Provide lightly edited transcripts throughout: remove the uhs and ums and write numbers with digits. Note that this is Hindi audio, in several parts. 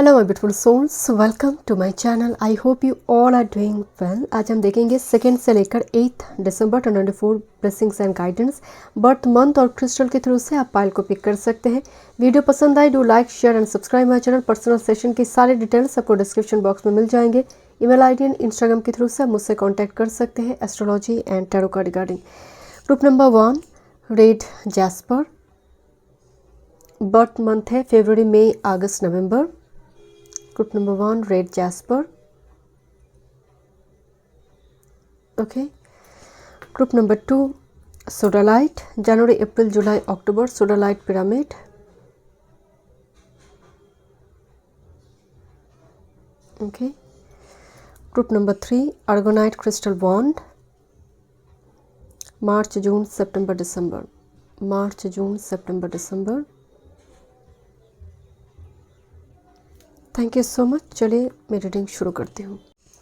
Hello my beautiful souls, welcome to my channel. I hope you all are doing well. आज हम देखेंगे 2 से लेकर 8 दिसंबर 2024 blessings and guidance birth month और क्रिस्टल के थ्रू से आप पाइल को पिक कर सकते हैं। वीडियो पसंद आए do like share and subscribe my channel. Personal session की सारे डिटेल्स आपको डिस्क्रिप्शन बॉक्स में मिल जाएंगे। ईमेल आईडी एंड इंस्टाग्राम के थ्रू से आप मुझसे कॉन्टैक्ट कर सकते हैं एस्ट्रोलॉजी एंड टैरो का regarding. Group number 1 red jasper, birth month है फरवरी मई अगस्त नवंबर। Group number 1 red jasper. Okay. Group number 2 sodalite, January April July October, sodalite pyramid. Okay. Group number 3 argonite crystal bond, March June September December, March June September December. Thank you so much. चलिए मैं रीडिंग शुरू करती हूँ।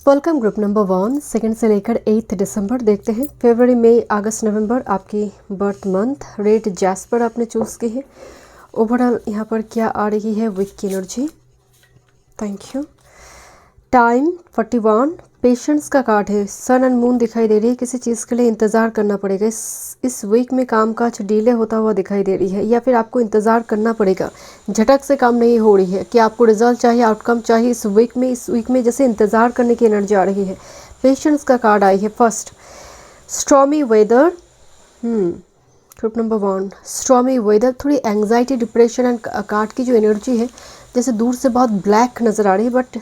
वेलकम ग्रुप नंबर 1 2 से लेकर 8 दिसंबर। देखते हैं फरवरी मई अगस्त नवंबर आपकी बर्थ मंथ। रेड जैस्पर आपने चूज़ की है। ओवरऑल यहाँ पर क्या आ रही है वीक की energy. Thank you. Time 41, patience का कार्ड है। सन एंड मून दिखाई दे रही है। किसी चीज़ के लिए इंतज़ार करना पड़ेगा। इस वीक में कामकाज डिले होता हुआ दिखाई दे रही है, या फिर आपको इंतज़ार करना पड़ेगा। झटक से काम नहीं हो रही है कि आपको रिजल्ट चाहिए, आउटकम चाहिए इस वीक में जैसे इंतज़ार करने की एनर्जी आ रही है। पेशेंस का कार्ड आई है। First stormy weather, group number 1 stormy weather. थोड़ी एंग्जाइटी डिप्रेशन एंड कार्ड की जो एनर्जी है जैसे दूर से बहुत ब्लैक नज़र आ रही है, बट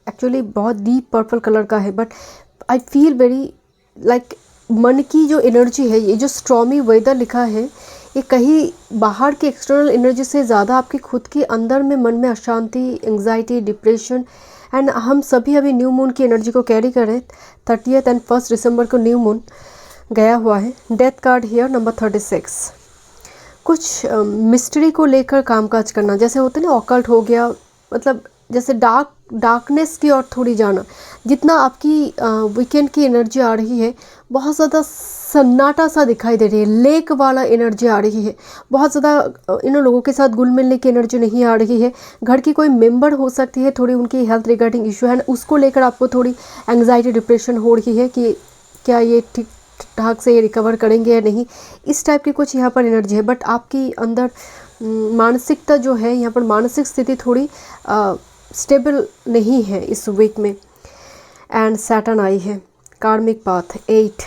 एक्चुअली बहुत डीप पर्पल कलर का है। But I feel very like मन की जो एनर्जी है, ये जो स्ट्रॉमी वेदर लिखा है, ये कहीं बाहर की एक्सटर्नल एनर्जी से ज़्यादा आपकी खुद की अंदर में मन में अशांति, एंग्जाइटी, डिप्रेशन एंड हम सभी अभी न्यू मून की एनर्जी को कैरी कर रहे हैं। 30 एंड 1 दिसंबर को न्यू मून गया हुआ है। Death card here number 36। कुछ मिस्ट्री को लेकर कामकाज करना, जैसे होते ना ऑकल्ट हो गया, मतलब जैसे डार्कनेस की ओर थोड़ी जाना। जितना आपकी वीकेंड की एनर्जी आ रही है, बहुत ज़्यादा सन्नाटा सा दिखाई दे रही है। लेक वाला एनर्जी आ रही है। बहुत ज़्यादा इन लोगों के साथ घुल मिलने की एनर्जी नहीं आ रही है। घर की कोई मेंबर हो सकती है, थोड़ी उनकी हेल्थ रिगार्डिंग इशू है, उसको लेकर आपको थोड़ी एंग्जाइटी डिप्रेशन हो रही है कि क्या ये ठीक ठाक से ये रिकवर करेंगे या नहीं। इस टाइप की कुछ यहाँ पर एनर्जी है। बट आपकी अंदर मानसिकता जो है, यहाँ पर मानसिक स्थिति थोड़ी स्टेबल नहीं है इस वीक में। एंड सैटर्न आई है। कार्मिक पाथ 8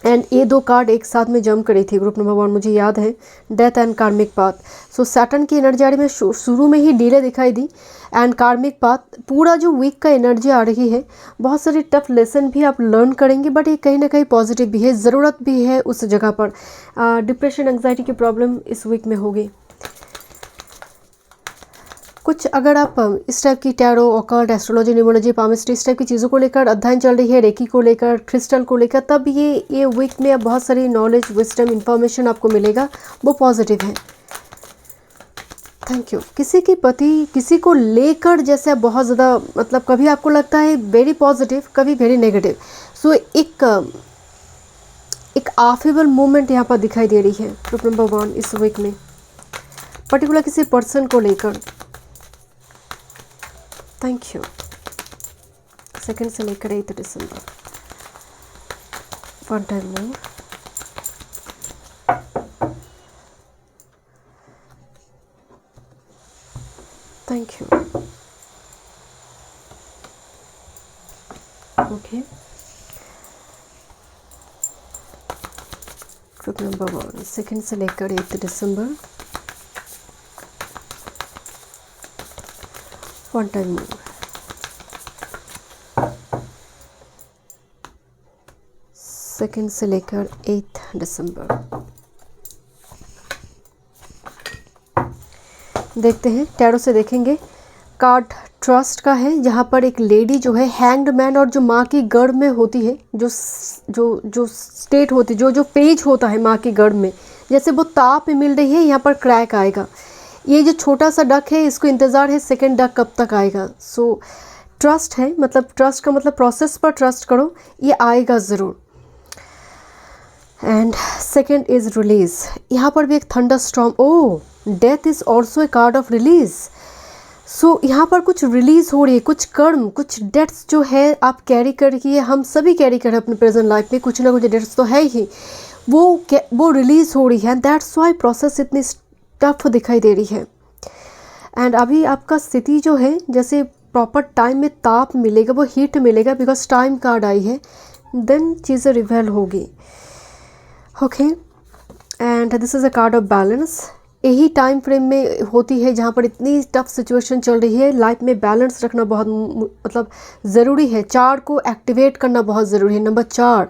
एंड ये दो कार्ड एक साथ में जम करी थी ग्रुप नंबर 1, मुझे याद है। डेथ एंड कार्मिक पाथ। सो सैटर्न की एनर्जी आ रही है। शुरू में ही डिले दिखाई दी। एंड कार्मिक पाथ पूरा जो वीक का एनर्जी आ रही है, बहुत सारी टफ लेसन भी आप लर्न करेंगे, बट ये कहीं ना कहीं पॉजिटिव भी है, ज़रूरत भी है उस जगह पर। डिप्रेशन एंग्जाइटी की प्रॉब्लम इस वीक में होगी। कुछ अगर आप इस टाइप की tarot, occult, astrology, numerology, palmistry इस टाइप की चीज़ों को लेकर अध्ययन चल रही है, रेकी को लेकर, क्रिस्टल को लेकर, तब ये वीक में अब बहुत सारी नॉलेज, विजडम, इन्फॉर्मेशन आपको मिलेगा, वो पॉजिटिव है। Thank you. किसी की प्रति, किसी को लेकर जैसे आप बहुत ज़्यादा, मतलब कभी आपको लगता है वेरी पॉजिटिव, कभी वेरी नेगेटिव। सो एक आफेबल मूवमेंट यहाँ पर दिखाई दे रही है ग्रुप नंबर 1 इस वीक में, पर्टिकुलर किसी पर्सन को लेकर। Thank you. 2 से लेकर 8 दिसंबर। One time more. Thank you. Okay. Group number 1 2 से लेकर 8 दिसंबर। One time more. सेकेंड से लेकर 8 दिसंबर। देखते हैं टैरो से देखेंगे। कार्ड ट्रस्ट का है, जहाँ पर एक लेडी जो है हैंग्ड मैन, और जो माँ की गर्भ में होती है, जो स्टेट होती, जो पेज होता है माँ की गर्भ में, जैसे वो ताप में मिल रही है, यहाँ पर क्रैक आएगा। ये जो छोटा सा डक है, इसको इंतज़ार है सेकंड डक कब तक आएगा। सो ट्रस्ट है, मतलब ट्रस्ट का मतलब प्रोसेस पर ट्रस्ट करो, ये आएगा ज़रूर। And second is release. यहाँ पर भी एक thunderstorm. Death is also a card of release. So यहाँ पर कुछ रिलीज हो रही है, कुछ कर्म, कुछ डेट्स जो है आप कैरी कर रही है, हम सभी कैरी कर रहे हैं अपने प्रेजेंट लाइफ में, कुछ ना कुछ डेट्स तो है ही, वो रिलीज हो रही है। दैट्स वाई प्रोसेस इतनी टफ दिखाई दे रही है। एंड अभी आपका स्थिति जो है, जैसे प्रॉपर टाइम में ताप मिलेगा, वो हीट मिलेगा, बिकॉज टाइम कार्ड आई है, देन चीज़ें रिवेल होगी। Okay, and this is a card of balance. यही टाइम फ्रेम में होती है जहाँ पर इतनी टफ सिचुएशन चल रही है, लाइफ में बैलेंस रखना बहुत मतलब ज़रूरी है। 4 को एक्टिवेट करना बहुत ज़रूरी है, number 4।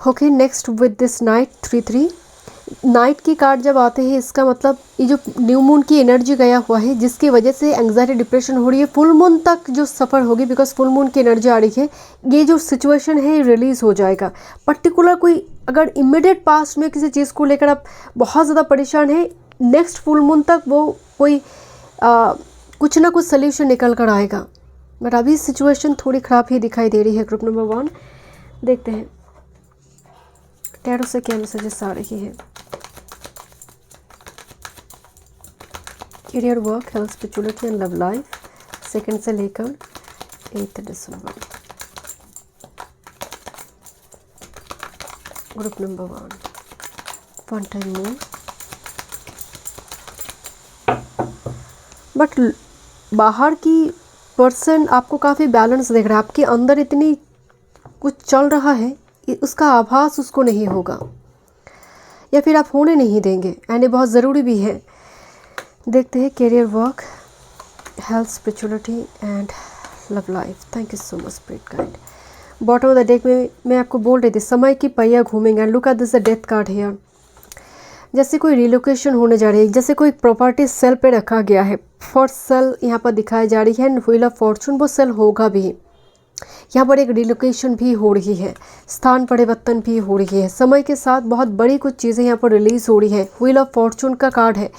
Okay, next with this night 3-3 night की कार्ड जब आते हैं, इसका मतलब ये जो न्यू मून की एनर्जी गया हुआ है, जिसकी वजह से एंग्जाइटी डिप्रेशन हो रही है, फुल मून तक जो सफ़र होगी, बिकॉज फुल मून की एनर्जी आ रही है, ये जो सिचुएशन है रिलीज़ हो जाएगा। पर्टिकुलर कोई अगर इमीडिएट पास्ट में किसी चीज़ को लेकर आप बहुत ज़्यादा परेशान है, नेक्स्ट फुल मून तक वो कोई कुछ ना कुछ सल्यूशन निकल कर आएगा। बट अभी सिचुएशन थोड़ी ख़राब ही दिखाई दे रही है। ग्रुप नंबर 1 देखते हैं टैरो से क्या मैसेजेस आ रही है। Career, work, health, spirituality and love life, 2 से लेकर 8 दिसंबर। Group number 1 time more. But बाहर की पर्सन आपको काफ़ी बैलेंस देख रहा है, आपके अंदर इतनी कुछ चल रहा है, उसका आभास उसको नहीं होगा, या फिर आप होने नहीं देंगे, एंड ये बहुत ज़रूरी भी है। देखते हैं career, work, health, spirituality and love life. Thank you so much spirit guide. Bottom of the deck में मैं आपको बोल रही थी, समय की पहिया घूमेंगे, and look at this the death card here. जैसे कोई रिलोकेशन होने जा रही है, जैसे कोई प्रॉपर्टी सेल पे रखा गया है, फॉर सेल यहाँ पर दिखाई जा रही है, एंड व्हील ऑफ फॉर्चून वो सेल होगा भी। यहाँ पर एक रिलोकेशन भी हो रही है, स्थान परिवर्तन भी हो रही है, समय के साथ बहुत बड़ी कुछ चीज़ें यहाँ पर रिलीज़ हो रही है। व्हील ऑफ फॉर्चून का कार्ड है,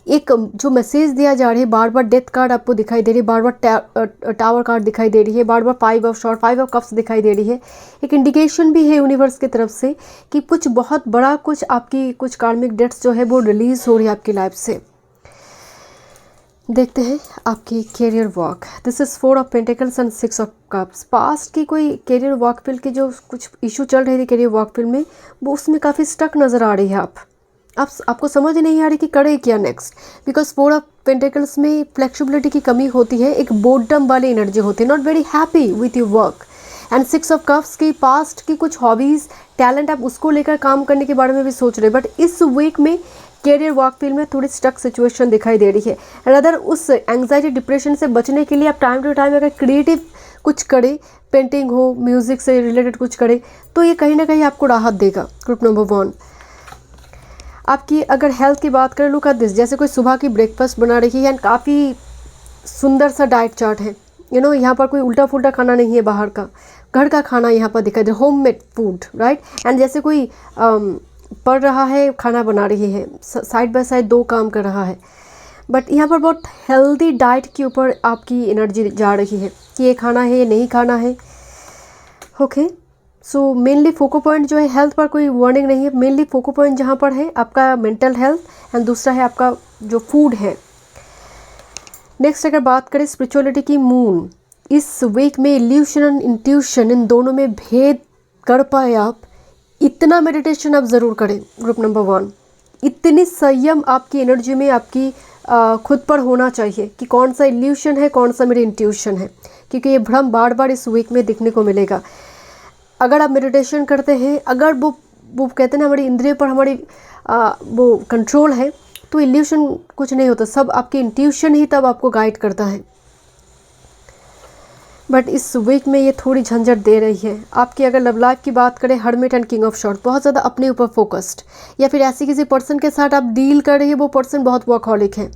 एक जो मैसेज दिया जा रही है, बार बार डेथ कार्ड आपको दिखाई दे रही है, बार बार टावर कार्ड दिखाई दे रही है, बार बार 5 ऑफ शॉर्ट, 5 ऑफ कप्स दिखाई दे रही है। एक इंडिकेशन भी है यूनिवर्स की तरफ से कि कुछ बहुत बड़ा, कुछ आपकी कुछ कार्मिक डेट्स जो है वो रिलीज़ हो रही है आपकी लाइफ से। देखते हैं आपकी career walk. This is 4 of pentacles and 6 of cups. Past की कोई कैरियर वॉक फील्ड की जो कुछ इशू चल रही थी कैरियर वॉक फील्ड में, वो उसमें काफ़ी स्टक नज़र आ रही है। आपको समझ नहीं आ रही कि करे क्या नेक्स्ट, बिकॉज 4 ऑफ पेंटिकल्स में फ्लेक्सिबिलिटी की कमी होती है, एक बोर्डम वाली एनर्जी होती है, not very happy with your work. And 6 of cups की पास्ट की कुछ हॉबीज़, टैलेंट, आप उसको लेकर काम करने के बारे में भी सोच रहे हैं, बट इस वीक में कैरियर वर्क फील्ड में थोड़ी स्टक सिचुएशन दिखाई दे रही है। रदर उस एंग्जाइटी डिप्रेशन से बचने के लिए आप टाइम टू टाइम अगर क्रिएटिव कुछ करें, पेंटिंग हो, म्यूज़िक से रिलेटेड कुछ करें, तो ये कहीं ना कहीं आपको राहत देगा। ग्रुप नंबर 1 आपकी अगर हेल्थ की बात करें, लुक एट दिस, जैसे कोई सुबह की ब्रेकफास्ट बना रही है, एंड काफ़ी सुंदर सा डाइट चार्ट है, यहाँ पर कोई उल्टा फुल्टा खाना नहीं है बाहर का, घर का खाना यहाँ पर दिखाई दे, होममेड फूड, राइट। एंड जैसे कोई पढ़ रहा है, खाना बना रही है, साइड बाय साइड 2 काम कर रहा है, बट यहाँ पर बहुत हेल्दी डाइट के ऊपर आपकी एनर्जी जा रही है कि ये खाना है, ये नहीं खाना है। ओके, सो मेनली फोको पॉइंट जो है हेल्थ पर कोई वार्निंग नहीं है, मेनली फोको पॉइंट जहाँ पर है आपका मेंटल हेल्थ, एंड दूसरा है आपका जो फूड है। नेक्स्ट अगर बात करें स्पिरिचुअलिटी की, मून इस वीक में इल्यूशन एंड इंट्यूशन, इन दोनों में भेद कर पाए आप, इतना मेडिटेशन आप ज़रूर करें। ग्रुप नंबर 1 इतनी संयम आपकी एनर्जी में, आपकी खुद पर होना चाहिए कि कौन सा इल्यूशन है, कौन सा मेरी इंट्यूशन है, क्योंकि ये भ्रम बार बार इस वीक में दिखने को मिलेगा। अगर आप मेडिटेशन करते हैं, अगर वो कहते हैं ना हमारी इंद्रिय पर हमारी वो कंट्रोल है, तो इल्यूशन कुछ नहीं होता, सब आपकी इंट्यूशन ही तब आपको गाइड करता है। बट इस वीक में ये थोड़ी झंझट दे रही है आपकी। अगर लव लाइफ की बात करें, hermit and king of short, बहुत ज़्यादा अपने ऊपर फोकस्ड, या फिर ऐसी किसी पर्सन के साथ आप डील कर रही है, वो पर्सन बहुत वर्कहॉलिक है,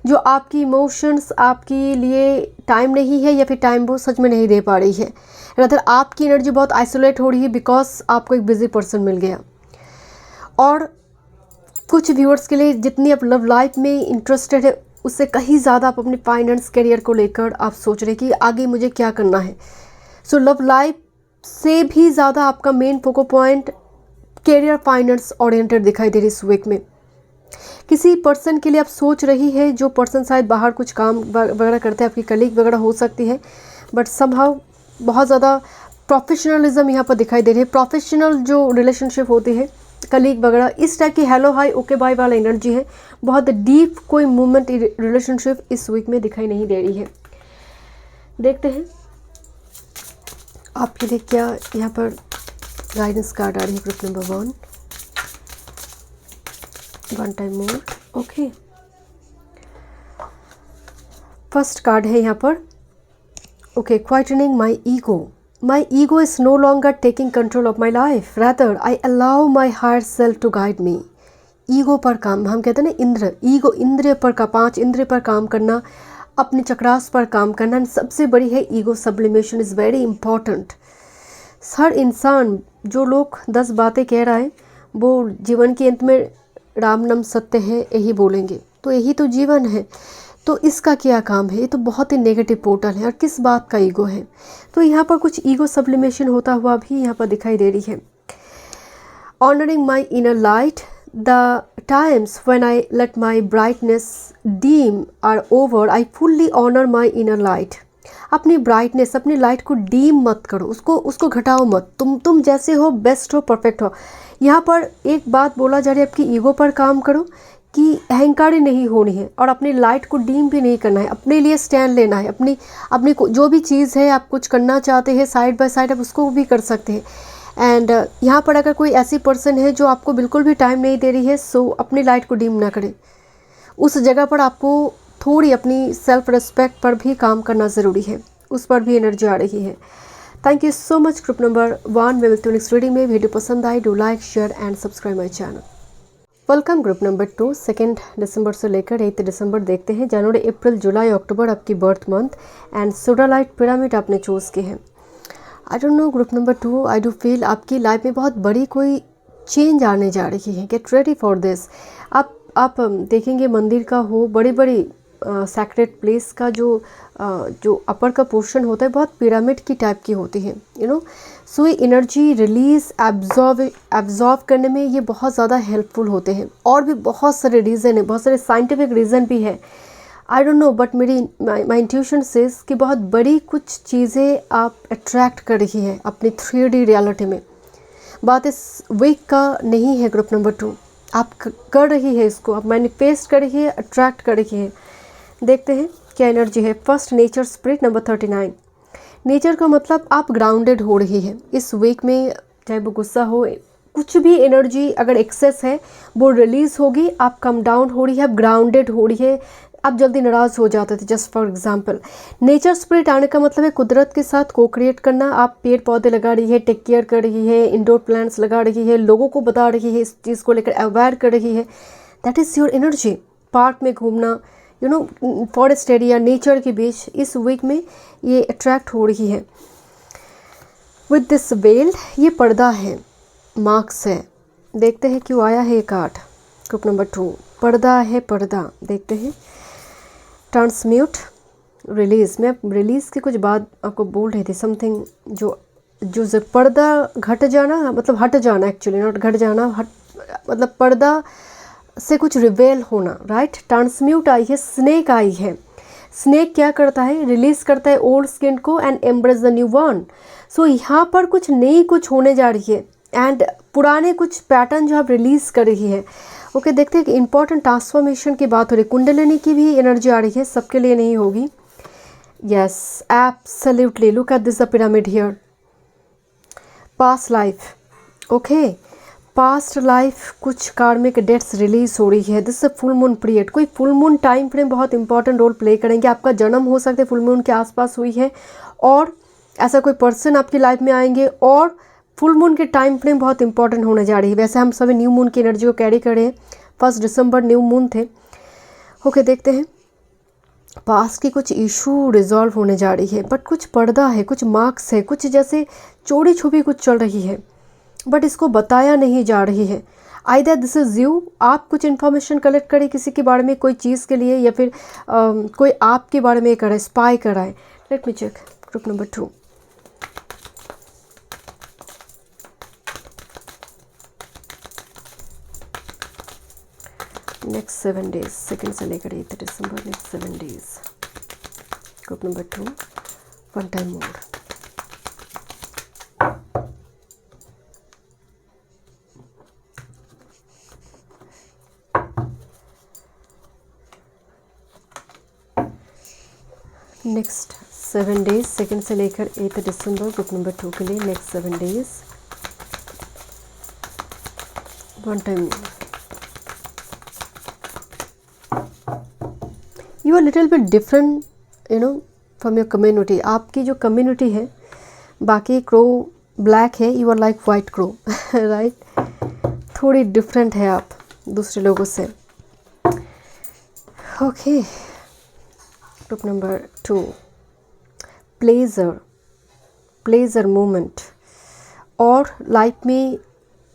जो आपकी इमोशंस आपके लिए टाइम नहीं है, या फिर टाइम वो सच में नहीं दे पा रही है। रदर आपकी एनर्जी बहुत आइसोलेट हो रही है, बिकॉज आपको एक बिजी पर्सन मिल गया। और कुछ व्यूअर्स के लिए जितनी आप लव लाइफ में इंटरेस्टेड है, उससे कहीं ज़्यादा आप अपने फाइनेंस करियर को लेकर आप सोच रहे कि आगे मुझे क्या करना है। सो लव लाइफ से भी ज़्यादा आपका main फोको point career finance oriented दिखाई दे रही है इस वीक में, किसी पर्सन के लिए आप सोच रही है, जो पर्सन शायद बाहर कुछ काम वगैरह करते हैं, आपकी कलीग वगैरह हो सकती है, बट समहाउ बहुत ज़्यादा प्रोफेशनलिज्म यहाँ पर दिखाई दे रही है। प्रोफेशनल जो रिलेशनशिप होती है, कलीग वगैरह, इस टाइप की हेलो हाय ओके बाय वाला एनर्जी है। बहुत डीप कोई मूवमेंट रिलेशनशिप इस वीक में दिखाई नहीं दे रही है। देखते हैं आपके लिए क्या यहाँ पर गाइडेंस कार्ड आ रही है group number 1। One time more. Okay, first card है यहाँ पर, okay, quietening my ego. My ego is no longer taking control of my life, rather I allow my higher self to guide me. Ego पर काम, हम कहते हैं ना इंद्र, ईगो इंद्रिय पर का 5 इंद्रिय पर काम करना, अपने चक्रास पर काम करना, सबसे बड़ी है ego sublimation is very important. हर इंसान, जो लोग 10 बातें कह रहा है, वो जीवन के अंत में राम नाम सत्य है यही बोलेंगे, तो यही तो जीवन है। तो इसका क्या काम है? ये तो बहुत ही नेगेटिव पोर्टल है, और किस बात का ईगो है? तो यहाँ पर कुछ ईगो सब्लिमेशन होता हुआ भी यहाँ पर दिखाई दे रही है। Honouring my inner light, the times when I let my brightness dim are over, I fully honour my inner light. अपनी ब्राइटनेस, अपनी लाइट को डीम मत करो, उसको घटाओ मत। तुम जैसे हो, बेस्ट हो, परफेक्ट हो। यहाँ पर एक बात बोला जा रही है, आपकी ईगो पर काम करो कि अहंकारी नहीं होनी है, और अपनी लाइट को डीम भी नहीं करना है, अपने लिए स्टैंड लेना है। अपनी जो भी चीज़ है, आप कुछ करना चाहते हैं साइड बाय साइड, आप उसको भी कर सकते हैं। एंड यहाँ पर अगर कोई ऐसी पर्सन है जो आपको बिल्कुल भी टाइम नहीं दे रही है, सो अपनी लाइट को डीम ना करें। उस जगह पर आपको थोड़ी अपनी सेल्फ रिस्पेक्ट पर भी काम करना ज़रूरी है, उस पर भी एनर्जी आ रही है। Thank you so much group number 1। मैं मिलती हूँ नेक्स्ट रीडिंग में। वीडियो पसंद आई, do like, share and subscribe my channel. Welcome group number 2। 2 दिसंबर से लेकर 8 दिसंबर देखते हैं। जनवरी, अप्रैल, जुलाई, अक्टूबर आपकी birth month, and sodalite pyramid आपने चूज़ की है। I don't know group number 2, I do feel आपकी लाइफ में बहुत बड़ी कोई चेंज आने जा रही है। Get ready for this. आप देखेंगे मंदिर का हो, बड़ी बड़ी सैक्रेड प्लेस का जो अपर का पोर्शन होता है, बहुत पिरामिड की टाइप की होती है, यू नो। सो ये एनर्जी रिलीज एब्जॉर्व करने में ये बहुत ज़्यादा हेल्पफुल होते हैं। और भी बहुत सारे रीज़न है, बहुत सारे साइंटिफिक रीज़न भी है। I don't know, but my intuition says कि बहुत बड़ी कुछ चीज़ें आप अट्रैक्ट कर रही है अपनी 3D रियलिटी में। बात इस वीक का नहीं है ग्रुप नंबर 2, आप कर रही है इसको, आप मैनिफेस्ट कर रही है, अट्रैक्ट कर रही है। देखते हैं क्या एनर्जी है। First, nature spirit number 39। Nature का मतलब आप ग्राउंडेड हो रही है इस वीक में, चाहे वो गुस्सा हो, कुछ भी एनर्जी अगर एक्सेस है वो रिलीज होगी। आप कम डाउन हो रही है, आप ग्राउंडेड हो रही है। आप जल्दी नाराज़ हो जाते थे, just for example. Nature spirit आने का मतलब है कुदरत के साथ को क्रिएट करना। आप पेड़ पौधे लगा रही है, टेक केयर कर रही है, इंडोर प्लांट्स लगा रही है, लोगों को बता रही है, इस चीज़ को लेकर अवेयर कर रही है। That is your energy. Park में घूमना, you know, forest area, nature के बीच, इस वीक में ये अट्रैक्ट हो रही है। विद दिस वेल, ये पर्दा है, मार्क्स है। देखते हैं क्यों आया है ये कार्ड। ग्रुप नंबर 2, पर्दा है, पर्दा। देखते हैं। Transmute, release. मैं रिलीज़ की कुछ बात आपको बोल रही थी, समथिंग जो पर्दा घट जाना, मतलब हट जाना, एक्चुअली नॉट घट जाना, मतलब पर्दा से कुछ रिवेल होना, राइट। ट्रांसम्यूट आई है, स्नेक आई है। स्नेक क्या करता है? रिलीज करता है ओल्ड स्किन को and embrace the new one. So यहाँ पर कुछ नई कुछ होने जा रही है, एंड पुराने कुछ पैटर्न जो आप रिलीज कर रही है। ओके, देखते हैं कि इंपॉर्टेंट ट्रांसफॉर्मेशन की बात हो रही है। कुंडलिनी की भी एनर्जी आ रही है, सबके लिए नहीं होगी। Yes, absolutely, look at this the pyramid here. Past life, okay, past life, कुछ कार्मिक डेट्स रिलीज हो रही है। दिस फुल मून पीरियड, कोई फुल मून टाइम फ्रेम बहुत इंपॉर्टेंट रोल प्ले करेंगे। आपका जन्म हो सकता है फुल मून के आसपास हुई है, और ऐसा कोई पर्सन आपकी लाइफ में आएंगे, और फुल मून के टाइम फ्रेम बहुत इंपॉर्टेंट होने जा रही है। वैसे हम सभी न्यू मून की एनर्जी को कैरी करें। 1 दिसंबर न्यू मून थे। ओके, देखते हैं। पास्ट की कुछ इशू रिजॉल्व होने जा रही है, बट कुछ पर्दा है, कुछ मार्क्स है, कुछ जैसे चोरी छुपी कुछ चल रही है, बट इसको बताया नहीं जा रही है। आइदर दिस इज़ यू, आप कुछ इन्फॉर्मेशन कलेक्ट करें किसी के बारे में, कोई चीज़ के लिए, या फिर कोई आपके बारे में करे, स्पाई कराए। Let me check group number 2। Next 7 days, second से लेकर 8 दिसंबर, next 7 days. Group number 2, one time more. Next 7 days, second से लेकर 8 दिसंबर, ग्रुप नंबर 2 के लिए next 7 days, one time more. You are little bit different from your community. आपकी जो कम्युनिटी है, बाकी क्रो ब्लैक है, you are like white crow, right. थोड़ी डिफरेंट है आप दूसरे लोगों से। Okay, group number 2, pleasure moment. और लाइफ में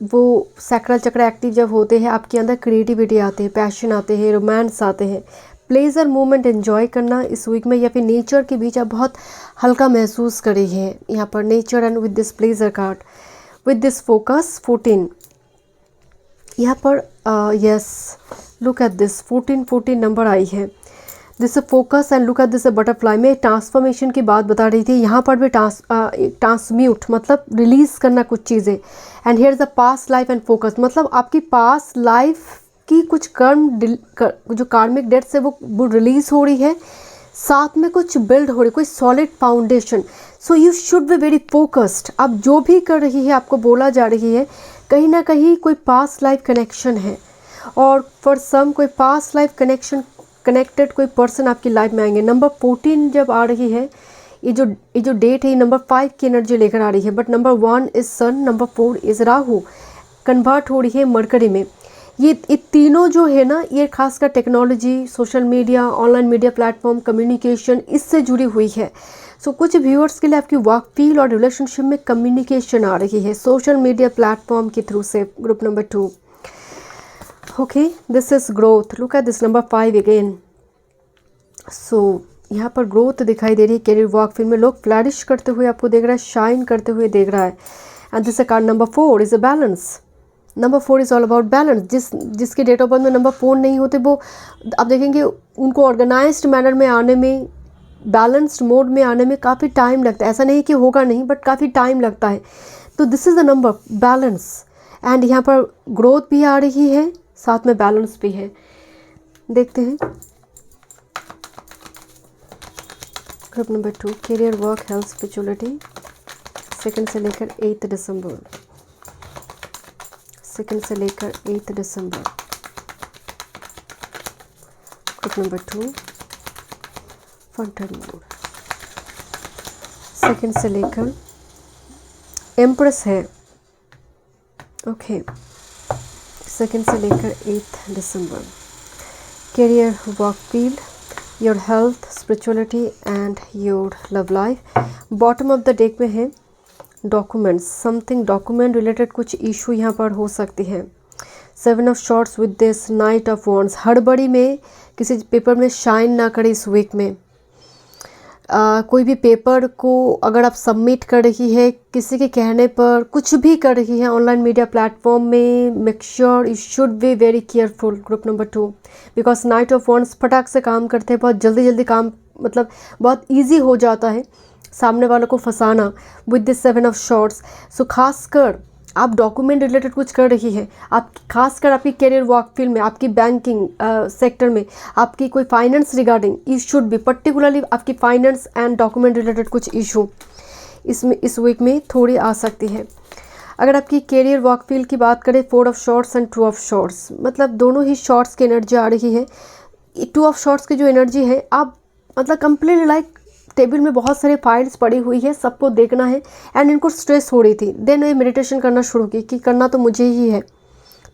वो सैक्रल चक्र एक्टिव जब होते हैं, आपके अंदर क्रिएटिविटी आते हैं, पैशन आते हैं, रोमांस आते हैं। प्लेजर मोमेंट एंजॉय करना इस वीक में, या फिर नेचर के बीच आप बहुत हल्का महसूस कर रही हैं यहाँ पर। Nature and with this pleasure card, with this focus 14 यहाँ पर। Yes, look at this 14 number आई है। This focus and look at this butterfly. में ट्रांसफॉर्मेशन की बात बता रही थी, यहाँ पर भी ट्रांसम्यूट मतलब रिलीज करना कुछ चीज़ें। And here is the past life and focus, मतलब आपकी पास्ट लाइफ की कुछ कर्म जो कार्मिक डेट्स है वो रिलीज हो रही है, साथ में कुछ बिल्ड हो रही, कोई solid foundation. So you should be very focused. आप जो भी कर रही है, आपको बोला जा रही है कहीं ना कहीं कोई पास्ट लाइफ कनेक्शन है, और फॉर सम कोई पास्ट लाइफ कनेक्टेड कोई पर्सन आपकी लाइफ में आएंगे। नंबर 14 जब आ रही है, ये जो डेट है, नंबर 5 की एनर्जी लेकर आ रही है। But number 1 is sun, number 4 is Rahu, convert हो रही है मरकरी में। ये तीनों जो है ना, ये खासकर technology, social media, online media platform, communication, इससे जुड़ी हुई है। सो कुछ व्यूअर्स के लिए आपकी वर्क फील्ड और रिलेशनशिप में कम्युनिकेशन आ रही है सोशल मीडिया प्लेटफॉर्म के थ्रू से। Group number 2, okay, this is growth. Look at this number 5 again. So यहाँ पर ग्रोथ दिखाई दे रही है। कैरियर वर्क फील्ड में लोग फ्लरिश करते हुए आपको देख रहा है, शाइन करते हुए देख रहा है। And this card number 4 is a balance. Number 4 is all about balance. जिसके डेट ऑफ बर्थ में नंबर 4 नहीं होते, वो आप देखेंगे उनको ऑर्गेनाइज्ड मैनर में आने में, बैलेंस्ड मोड में आने में काफ़ी टाइम लगता है। ऐसा नहीं कि होगा नहीं, बट काफ़ी टाइम लगता है। तो this is the number balance. And यहाँ पर ग्रोथ भी आ रही है, साथ में बैलेंस भी है। देखते हैं group number 2, career, work, health, spirituality, second से लेकर 8 दिसंबर, सेकंड से लेकर 8 दिसंबर। ग्रुप नंबर 2, फंटन मोड, सेकंड से लेकर एम्प्रेस है, ओके, सेकंड से लेकर 8 दिसंबर। Career, work field, your health, spirituality and your love life. Bottom of the deck में है डॉक्यूमेंट्स, समथिंग डॉक्यूमेंट रिलेटेड कुछ इशू यहाँ पर हो सकती है। 7 of swords with this night of wands. हड़बड़ी में किसी पेपर में शाइन ना करे इस वीक में। कोई भी पेपर को अगर आप सबमिट कर रही है, किसी के कहने पर कुछ भी कर रही है ऑनलाइन मीडिया प्लेटफॉर्म में, make sure you should be very careful. Group number 2, because night of wands फटाक से काम करते हैं, बहुत जल्दी जल्दी काम, मतलब बहुत ईजी हो जाता है सामने वालों को फंसाना विद दिस 7 ऑफ शॉर्ट्स। सो खासकर आप डॉक्यूमेंट रिलेटेड कुछ कर रही है, आप खासकर आपकी करियर वर्क फील्ड में, आपकी बैंकिंग सेक्टर में, आपकी कोई finance regarding, E should be particularly आपकी फाइनेंस एंड डॉक्यूमेंट रिलेटेड कुछ इशू इसमें इस वीक में थोड़ी आ सकती है। अगर आपकी करियर वर्क फील्ड की बात करें, 4 of shorts and 2 of shorts, मतलब दोनों ही शॉर्ट्स की एनर्जी आ रही है। 2 ऑफ शॉर्ट्स की जो एनर्जी है, आप मतलब कंप्लीटली लाइक टेबल में बहुत सारे फाइल्स पड़ी हुई है, सबको देखना है, एंड इनको स्ट्रेस हो रही थी। देन ये मेडिटेशन करना शुरू की कि करना तो मुझे ही है,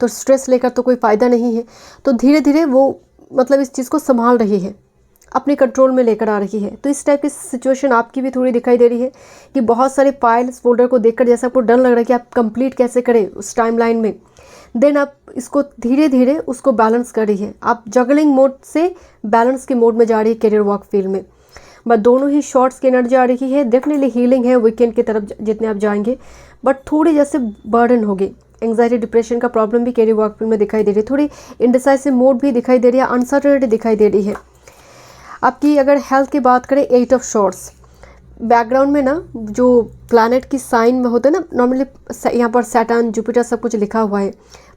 तो स्ट्रेस लेकर तो कोई फ़ायदा नहीं है। तो धीरे धीरे वो मतलब इस चीज़ को संभाल रही है, अपने कंट्रोल में लेकर आ रही है। तो इस टाइप की सिचुएशन आपकी भी थोड़ी दिखाई दे रही है कि बहुत सारे फाइल्स फोल्डर को देखकर जैसा आपको डर लग रहा है कि आप कंप्लीट कैसे करें उस टाइमलाइन में। देन आप इसको धीरे धीरे उसको बैलेंस कर रही है, आप जगलिंग मोड से बैलेंस के मोड में जा रही है करियर वर्क फील्ड में। बट दोनों ही शॉर्ट्स की एनर्जी आ रही है। डेफिनेटली हीलिंग है वीकेंड की तरफ जितने आप जाएंगे, बट थोड़ी जैसे बर्डन होगी, एंग्जाइटी डिप्रेशन का प्रॉब्लम भी कैरियर वर्क फील्ड में दिखाई दे रही है। थोड़ी इंडिसाइसिव मोड भी दिखाई दे रही है, अनसर्टेनिटी दिखाई दे रही है। आपकी अगर हेल्थ की बात करें, 8 ऑफ शॉर्ट्स बैकग्राउंड में ना जो प्लैनेट की साइन में होते हैं ना, नॉर्मली यहाँ पर सैटर्न जुपिटर सब कुछ लिखा हुआ है,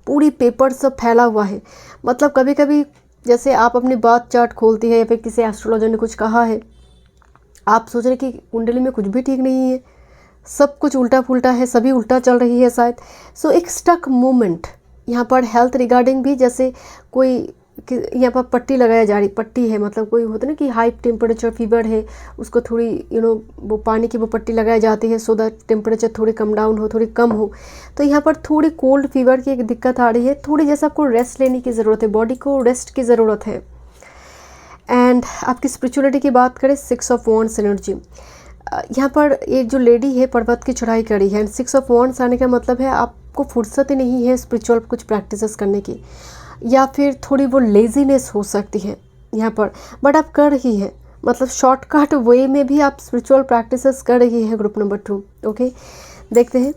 पूरी पेपर सब फैला हुआ है। मतलब कभी कभी जैसे आप अपनी बात चार्ट खोलती है या फिर किसी एस्ट्रोलॉजर ने कुछ कहा है, आप सोच रहे कि कुंडली में कुछ भी ठीक नहीं है, सब कुछ उल्टा पुल्टा है, सभी उल्टा चल रही है शायद। सो एक स्टक मोमेंट यहाँ पर हेल्थ रिगार्डिंग भी, जैसे कोई यहाँ पर पट्टी लगाया जा रही, पट्टी है मतलब कोई होता है ना कि हाई टेम्परेचर फीवर है, उसको थोड़ी वो पानी की वो पट्टी लगाई जाती है सो दैट टेम्परेचर थोड़ी कम डाउन हो, थोड़ी कम हो। तो यहाँ पर थोड़ी कोल्ड फीवर की एक दिक्कत आ रही है, थोड़ी जैसे आपको रेस्ट लेने की ज़रूरत है, बॉडी को रेस्ट की ज़रूरत है। एंड आपकी स्पिरिचुअलिटी की बात करें, 6 ऑफ वॉन्ड्स एनर्जी, यहाँ पर एक जो लेडी है पर्वत की चढ़ाई करी है, एंड 6 ऑफ वॉन्ड्स आने का मतलब है आपको फुर्सत ही नहीं है स्पिरिचुअल कुछ प्रैक्टिसेस करने की, या फिर थोड़ी वो लेजीनेस हो सकती है यहाँ पर, बट आप कर रही है, मतलब शॉर्टकट वे में भी आप स्पिरिचुअल प्रैक्टिसेस कर रही है। ग्रुप नंबर 2, ओके, देखते हैं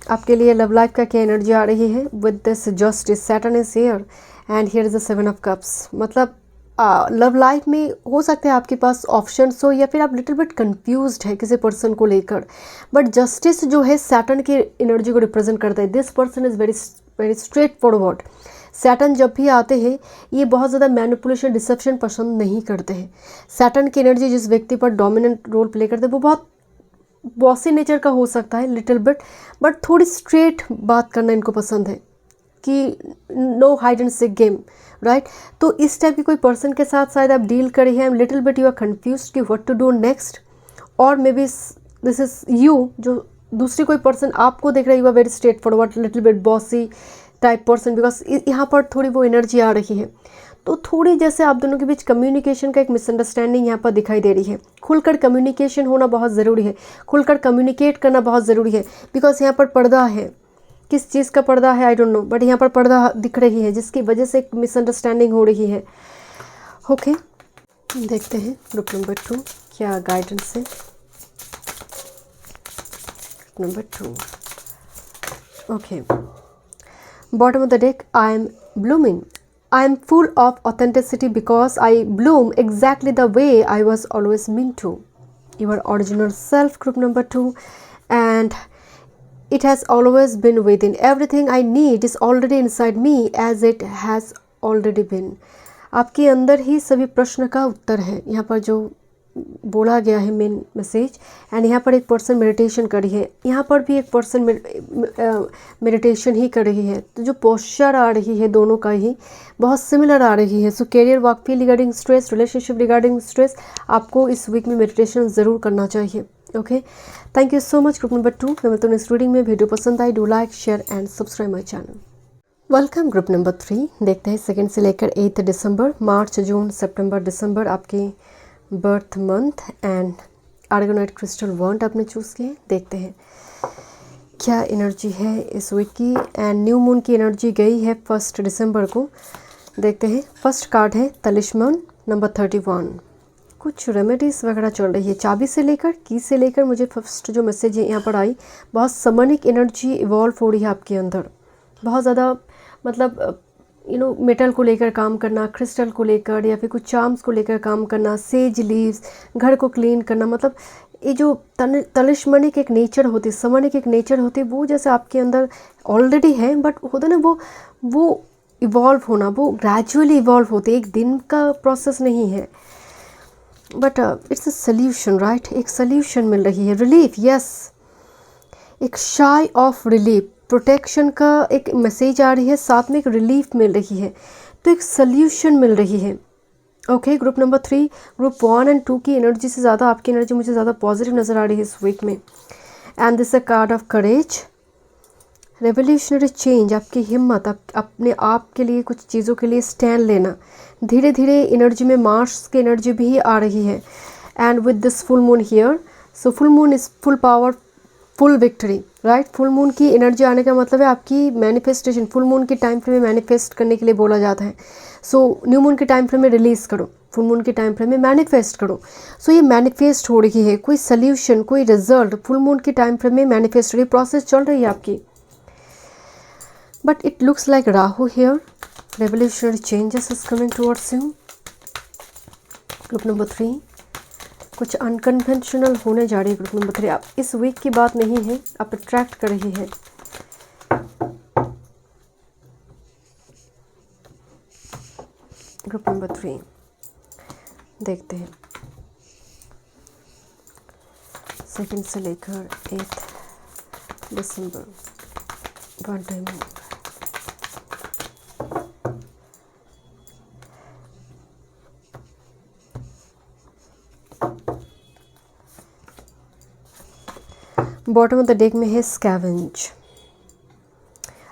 आपके लिए लव लाइफ का क्या एनर्जी आ रही है। With this justice, Saturn is here and here is the 7 of cups. मतलब लव लाइफ में हो सकता है आपके पास ऑप्शंस हो, या फिर आप लिटिल बिट कंफ्यूज्ड है किसी पर्सन को लेकर, बट जस्टिस जो है सैटर्न की एनर्जी को रिप्रेजेंट करता है। This person is very straight forward. Saturn जब भी आते हैं ये बहुत ज़्यादा मैनिपुलेशन डिसेप्शन पसंद नहीं करते हैं। सैटर्न की एनर्जी जिस व्यक्ति पर डोमिनेंट रोल प्ले करते हैं वो बहुत बॉसी नेचर का हो सकता है लिटिल बिट, बट थोड़ी स्ट्रेट बात करना इनको पसंद है कि no hide and seek game, right. तो इस टाइप की कोई पर्सन के साथ शायद आप डील करी है, little bit you are confuse कि व्हाट टू डू नेक्स्ट, और maybe this is you, जो दूसरी कोई पर्सन आपको देख रहा है, you are very straightforward, little bit bossy type person, because यहाँ पर थोड़ी वो एनर्जी आ रही है। तो थोड़ी जैसे आप दोनों के बीच कम्युनिकेशन का एक मिसअंडरस्टैंडिंग यहाँ पर दिखाई दे रही है। खुलकर कम्युनिकेशन होना बहुत ज़रूरी है, खुलकर कम्युनिकेट करना बहुत ज़रूरी है, बिकॉज यहाँ पर पर्दा है। किस चीज़ का पर्दा है आई डोंट नो, बट यहाँ पर पर्दा दिख रही है जिसकी वजह से एक मिसअंडरस्टैंडिंग हो रही है। ओके, देखते हैं ग्रुप नंबर 2 क्या गाइडेंस है। Number 2, okay, bottom of the deck, I am blooming. I am full of authenticity because I bloom exactly the way I was always meant to. Your original self, group number 2, and it has always been within. Everything I need is already inside me as it has already been. आपके अंदर ही सभी प्रश्न का उत्तर है, यहाँ पर जो बोला गया है मेन मैसेज। एंड यहाँ पर एक पर्सन मेडिटेशन कर रही है, यहाँ पर भी एक पर्सन मेडिटेशन ही कर रही है। तो जो पोस्चर आ रही है दोनों का ही बहुत सिमिलर आ रही है। So career work field regarding stress, relationship regarding stress, आपको इस वीक में मेडिटेशन ज़रूर करना चाहिए। Okay, thank you so much group number 2। मैं मिलता हूँ नेक्स्ट रीडिंग में। वीडियो पसंद आई, do like share and subscribe my channel. Welcome group number 3। देखते हैं 2 से लेकर 8 दिसंबर, मार्च, जून, सितंबर, दिसंबर आपकी बर्थ मंथ एंड आर्गोनाइट क्रिस्टल वॉन्ड आपने चूज़ किए। देखते हैं क्या एनर्जी है इस वीक की। एंड न्यू मून की एनर्जी गई है 1 दिसंबर को। देखते हैं, फर्स्ट कार्ड है तलिस्मान नंबर 31। कुछ रेमेडीज़ वगैरह चल रही है, चाबी से लेकर की से लेकर। मुझे फर्स्ट जो मैसेज है यहाँ पर आई, बहुत समनिक एनर्जी इवॉल्व हो रही है आपके अंदर, बहुत ज़्यादा मतलब मेटल को लेकर काम करना, क्रिस्टल को लेकर, या फिर कुछ चार्म्स को लेकर काम करना, सेज लीव्स, घर को क्लीन करना। मतलब ये जो तलिस्मनिक एक नेचर होती है, समनिक एक नेचर होती है, वो जैसे आपके अंदर ऑलरेडी है, बट होता ना वो इवॉल्व होना, वो ग्रेजुअली इवॉल्व होती है, एक दिन का प्रोसेस नहीं है, but it's a solution, right. एक सल्यूशन मिल रही है, रिलीफ, यस, एक शाई ऑफ रिलीफ, प्रोटेक्शन का एक मैसेज आ रही है, साथ में एक रिलीफ मिल रही है, तो एक सल्यूशन मिल रही है। Okay, group number 3, group 1 and 2 की एनर्जी से ज़्यादा आपकी एनर्जी मुझे ज़्यादा पॉजिटिव नज़र आ रही है इस वीक में। And this a card of courage, revolutionary change, आपकी हिम्मत, अपने आप के लिए कुछ चीज़ों के लिए स्टैंड लेना। धीरे धीरे एनर्जी में मार्स की एनर्जी भी आ रही है। And with this full moon here, so full moon is full power, full victory, right. Full moon की एनर्जी आने का मतलब है आपकी मैनिफेस्टेशन। फुल मून के टाइम फ्रेम में मैनिफेस्ट करने के लिए बोला जाता है। सो न्यू मून के टाइम फ्रेम में रिलीज़ करो, फुल मून के टाइम फ्रेम में मैनिफेस्ट करो। सो ये मैनिफेस्ट हो रही है, कोई सल्यूशन, कोई रिजल्ट फुल मून के टाइम फ्रेम में मैनिफेस्ट हो रही है, प्रोसेस चल रही है आपकी। But it looks like Rahu here. Revolutionary changes is coming towards you. Group number 3. कुछ अनकन्वेंशनल होने जा रही है ग्रुप नंबर 3. आप इस वीक की बात नहीं है, आप अट्रैक्ट कर रही है. ग्रुप नंबर 3 देखते हैं 2 से लेकर 8 दिसंबर. One time bottom of the deck में है स्कैवेंज.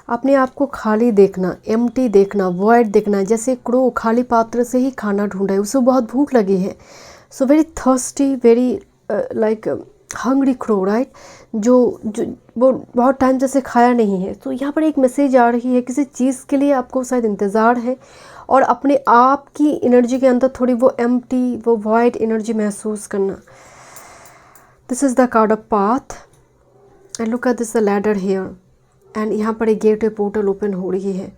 अपने आप को खाली देखना, एम्प्टी देखना, वॉइड देखना. जैसे क्रो खाली पात्र से ही खाना ढूंढ रहा है, उसे बहुत भूख लगी है. So very thirsty, very like hungry crow, right. जो वो बहुत टाइम जैसे खाया नहीं है. तो यहाँ पर एक मैसेज आ रही है, किसी चीज़ के लिए आपको शायद इंतज़ार है और अपने आप की एनर्जी के अंदर थोड़ी वो एम्प्टी, वो वॉइड एनर्जी महसूस करना. This is the card of path and look at this the ladder here. And यहाँ पर एक गेटवे पोर्टल ओपन हो रही है.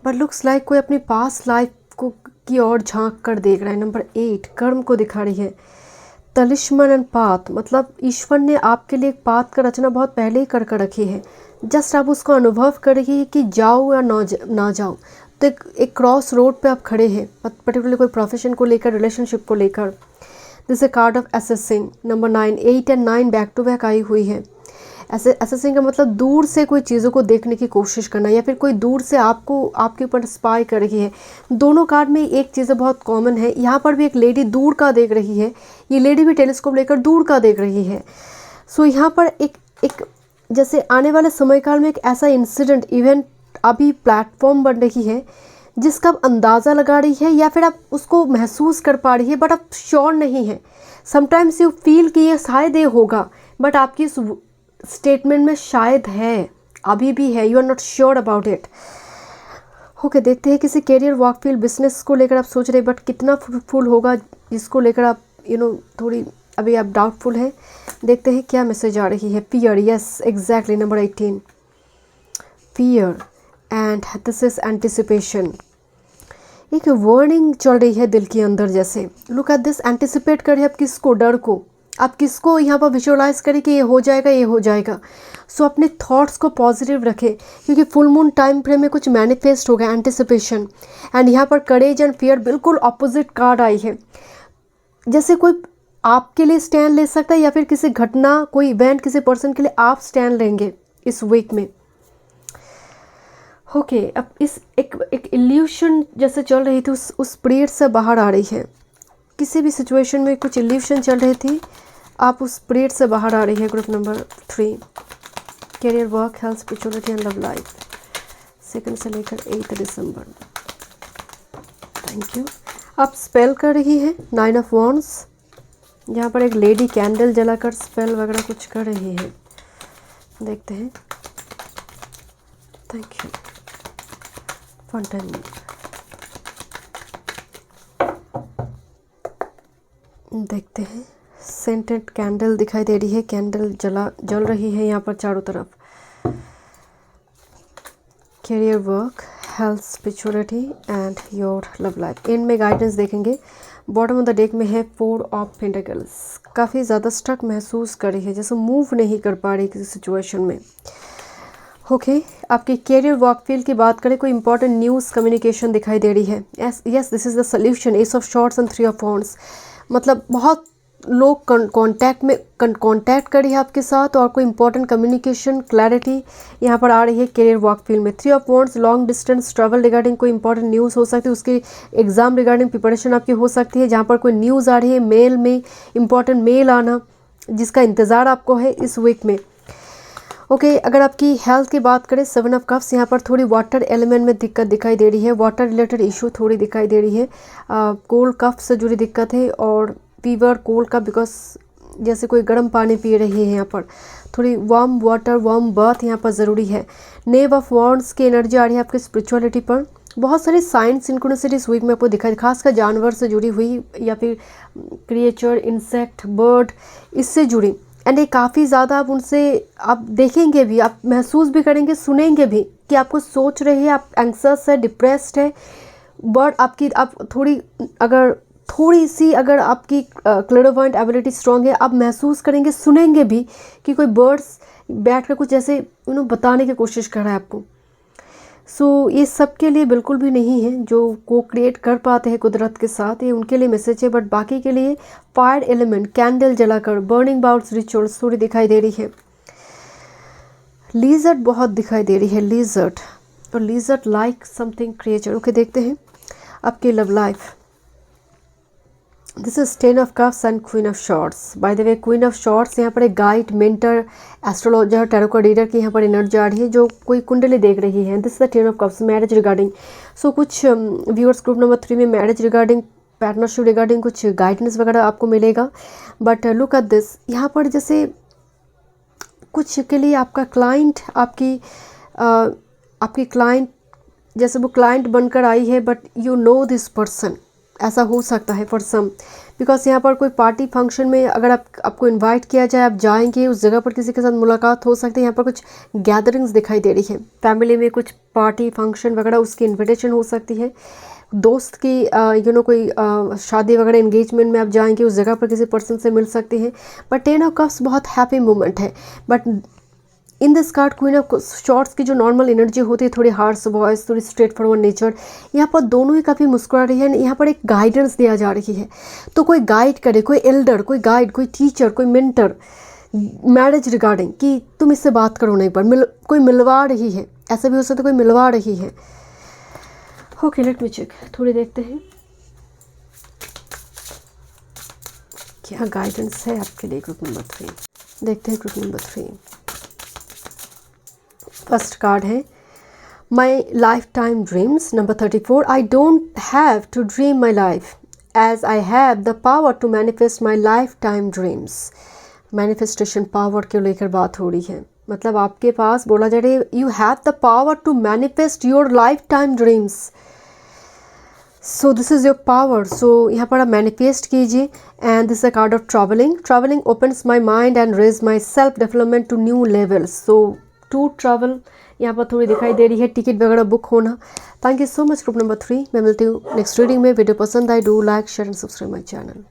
बट लुक्स लाइक कोई अपनी पास्ट लाइफ को की ओर झांक कर देख रहा है. नंबर 8 कर्म को दिखा रही है. तलिस्मन एंड पाथ, मतलब ईश्वर ने आपके लिए एक पाथ का रचना बहुत पहले ही कर रखी है. जस्ट आप उसको अनुभव कर रही है कि जाओ या ना जाओ. तो एक क्रॉस रोड पे आप खड़े हैं, पर्टिकुलरली कोई प्रोफेशन को लेकर, रिलेशनशिप को लेकर. This a card of assessing. Number 9, 8 and 9 back to back आई हुई है. असेसिंग का मतलब दूर से कोई चीज़ों को देखने की कोशिश करना, या फिर कोई दूर से आपको आपके ऊपर स्पाई कर रही है. दोनों कार्ड में एक चीज़ बहुत कॉमन है. यहाँ पर भी एक लेडी दूर का देख रही है. ये लेडी भी टेलीस्कोप लेकर दूर का देख रही है. सो यहाँ पर एक जैसे आने वाले समय काल में एक ऐसा इंसिडेंट, इवेंट अभी प्लेटफॉर्म बन रही है जिसका आप अंदाज़ा लगा रही है या फिर आप उसको महसूस कर पा रही है, बट आप श्योर नहीं है. समटाइम्स यू फील कि ये शायद ये होगा, बट आपकी स्टेटमेंट में शायद है, अभी भी है, you are not sure about it. Okay, देखते हैं किसी कैरियर, वर्क फील्ड, बिजनेस को लेकर आप सोच रहे हैं, बट कितना फ्रूटफुल होगा जिसको लेकर आप थोड़ी अभी आप डाउटफुल है. देखते हैं क्या मैसेज आ रही है. Fear, yes exactly. Number 18 fear and this is anticipation. एक वार्निंग चल रही है दिल के अंदर. जैसे लुक एट दिस, एंटिसिपेट करें आप किसको, डर को. आप किसको यहाँ पर विजुअलाइज करें कि ये हो जाएगा, ये हो जाएगा. सो अपने थॉट्स को पॉजिटिव रखें, क्योंकि फुल मून टाइम फ्रेम में कुछ मैनिफेस्ट होगा, एंटिसिपेशन. एंड यहाँ पर करेज एंड फियर बिल्कुल ऑपोजिट कार्ड आई है. जैसे कोई आपके लिए स्टैंड ले सकता है, या फिर किसी घटना, कोई इवेंट, किसी पर्सन के लिए आप स्टैंड लेंगे इस वीक में. ओके, अब इस एक इल्यूशन जैसे चल रही थी, उस पीरियड से बाहर आ रही है. किसी भी सिचुएशन में कुछ इल्यूशन चल रही थी, आप उस पीरियड से बाहर आ रही है. Group number 3 career, work, health, spirituality and love life. 2 से लेकर 8 दिसंबर. Thank you. आप स्पेल कर रही है. 9 ऑफ वॉन्ड्स. यहाँ पर एक लेडी कैंडल जलाकर स्पेल वगैरह कुछ कर रही है. देखते हैं. Thank you. Fun time. देखते हैं. सेंटेड कैंडल दिखाई दे रही है. कैंडल जल रही है यहाँ पर चारों तरफ. Career, work, health, spirituality and your love life. End में गाइडेंस देखेंगे. बॉटम ऑफ द डेक में है 4 ऑफ पेंटिकल्स. काफ़ी ज़्यादा स्टक महसूस कर रही है, जैसे मूव नहीं कर पा रही किसी सिचुएशन में. ओके, आपके कैरियर, वर्क फील्ड की बात करें, कोई इंपॉर्टेंट न्यूज़, कम्युनिकेशन दिखाई दे रही है. Yes this is the solution. S of shorts and 3 of wands. मतलब बहुत लोग कांटेक्ट कर रही है आपके साथ, और कोई इंपॉर्टेंट कम्युनिकेशन, क्लैरिटी यहाँ पर आ रही है कैरियर, वर्क फील्ड में. 3 of wands, long distance travel regarding कोई इंपॉर्टेंट न्यूज़ हो सकती है. उसकी एग्जाम रिगार्डिंग प्रिपरेशन आपकी हो सकती है, जहाँ पर कोई न्यूज़ आ रही है. मेल में इंपॉर्टेंट मेल आना जिसका इंतज़ार आपको है इस वीक में. ओके, अगर आपकी हेल्थ की बात करें, 7 ऑफ कप्स. यहाँ पर थोड़ी वाटर एलिमेंट में दिक्कत दिखाई दे रही है. वाटर रिलेटेड इशू थोड़ी दिखाई दे रही है. कोल्ड कफ से जुड़ी दिक्कत है, और फीवर, कोल्ड कफ, बिकॉज जैसे कोई गर्म पानी पी रही है. यहाँ पर थोड़ी वार्म वाटर, वार्म बर्थ यहाँ पर ज़रूरी है. नेव ऑफ वॉन्ड्स की एनर्जी आ रही है आपकी स्पिरिचुअलिटी पर. बहुत सारी साइंस सिंक्रोनिसिटी इस वीक में आपको दिखाई, खासकर जानवर से जुड़ी हुई, या फिर क्रिएचर, इंसेक्ट, बर्ड, इससे जुड़ी. एंड ये काफ़ी ज़्यादा आप उनसे आप देखेंगे भी, आप महसूस भी करेंगे, सुनेंगे भी कि आपको सोच रहे हैं, आप एंग्जायस है, डिप्रेस्ड है, बट आप थोड़ी सी अगर आपकी क्लैरिवॉयंट एबिलिटी स्ट्रांग है, आप महसूस करेंगे, सुनेंगे भी कि कोई बर्ड्स बैठ कर कुछ ऐसे बताने की कोशिश कर रहा है आपको। सो ये सब के लिए बिल्कुल भी नहीं है, जो को क्रिएट कर पाते हैं कुदरत के साथ, ये उनके लिए मैसेज है। बट बाकी के लिए फायर एलिमेंट, कैंडल जलाकर, बर्निंग बाउल्स रिचुअल्स थोड़ी दिखाई दे रही है। लीजर्ड बहुत दिखाई दे रही है, लीजर्ड, और lizard like something creature. Okay, देखते हैं आपकी love life. This is 10 of cups and queen of shorts. By the way, queen of shorts यहाँ पर एक guide, mentor, astrologer, tarot card reader की यहाँ पर एनर्जी आ रही है, जो कोई कुंडली देख रही है। This is the 10 of cups, marriage regarding. So कुछ व्यूअर्स ग्रुप नंबर 3 में मैरिज रिगार्डिंग, पार्टनरशिप रिगार्डिंग कुछ गाइडेंस वगैरह आपको मिलेगा। बट लुक एट दिस, यहाँ पर जैसे कुछ के लिए आपका क्लाइंट, आपकी क्लाइंट जैसे वो क्लाइंट बनकर आई है, but you know this person, ऐसा हो सकता है फॉर सम। बिकॉज यहाँ पर कोई पार्टी फंक्शन में अगर आपको इनवाइट किया जाए, आप जाएंगे, उस जगह पर किसी के साथ मुलाकात हो सकती है। यहाँ पर कुछ गैदरिंग्स दिखाई दे रही है, फैमिली में कुछ पार्टी फंक्शन वगैरह, उसकी इन्विटेशन हो सकती है। दोस्त की कोई शादी वगैरह, एंगेजमेंट में आप जाएंगे, उस जगह पर किसी पर्सन से मिल सकते हैं। बट 10 ऑफ कप्स बहुत हैप्पी मोमेंट है। But in this card queen of shorts की जो नॉर्मल एनर्जी होती है, थोड़ी हार्श वॉइस, थोड़ी स्ट्रेट फॉरवर्ड नेचर, यहाँ पर दोनों ही काफ़ी मुस्कुरा रही है। यहाँ पर एक गाइडेंस दिया जा रही है, तो कोई गाइड करे, कोई एल्डर, कोई गाइड, कोई टीचर, कोई मेंटर, मैरिज रिगार्डिंग कि तुम इससे बात करो ना एक बार, कोई मिलवा रही है, ऐसा भी हो सकता है कोई मिलवा रही है। ओके, लेट मी चेक, थोड़ी देखते हैं क्या गाइडेंस है आपके लिए ग्रुप नंबर 3। देखते हैं ग्रुप नंबर 3। फर्स्ट कार्ड है my lifetime dreams, number 34। I don't have to dream my life as I have the power to manifest my lifetime dreams. Manifestation power के लेकर बात हो रही है, मतलब आपके पास बोला जा रहा है you have the power to manifest your lifetime dreams. So this is your power. So यहाँ पर आप मैनिफेस्ट कीजिए। And this a card of travelling. Travelling opens my mind and raise my self development to new levels. So to travel यहाँ पर थोड़ी दिखाई दे रही है, टिकट वगैरह बुक होना। Thank you so much group number 3। मैं मिलती हूँ नेक्स्ट रीडिंग में। वीडियो पसंद आए, do like, share and subscribe my channel.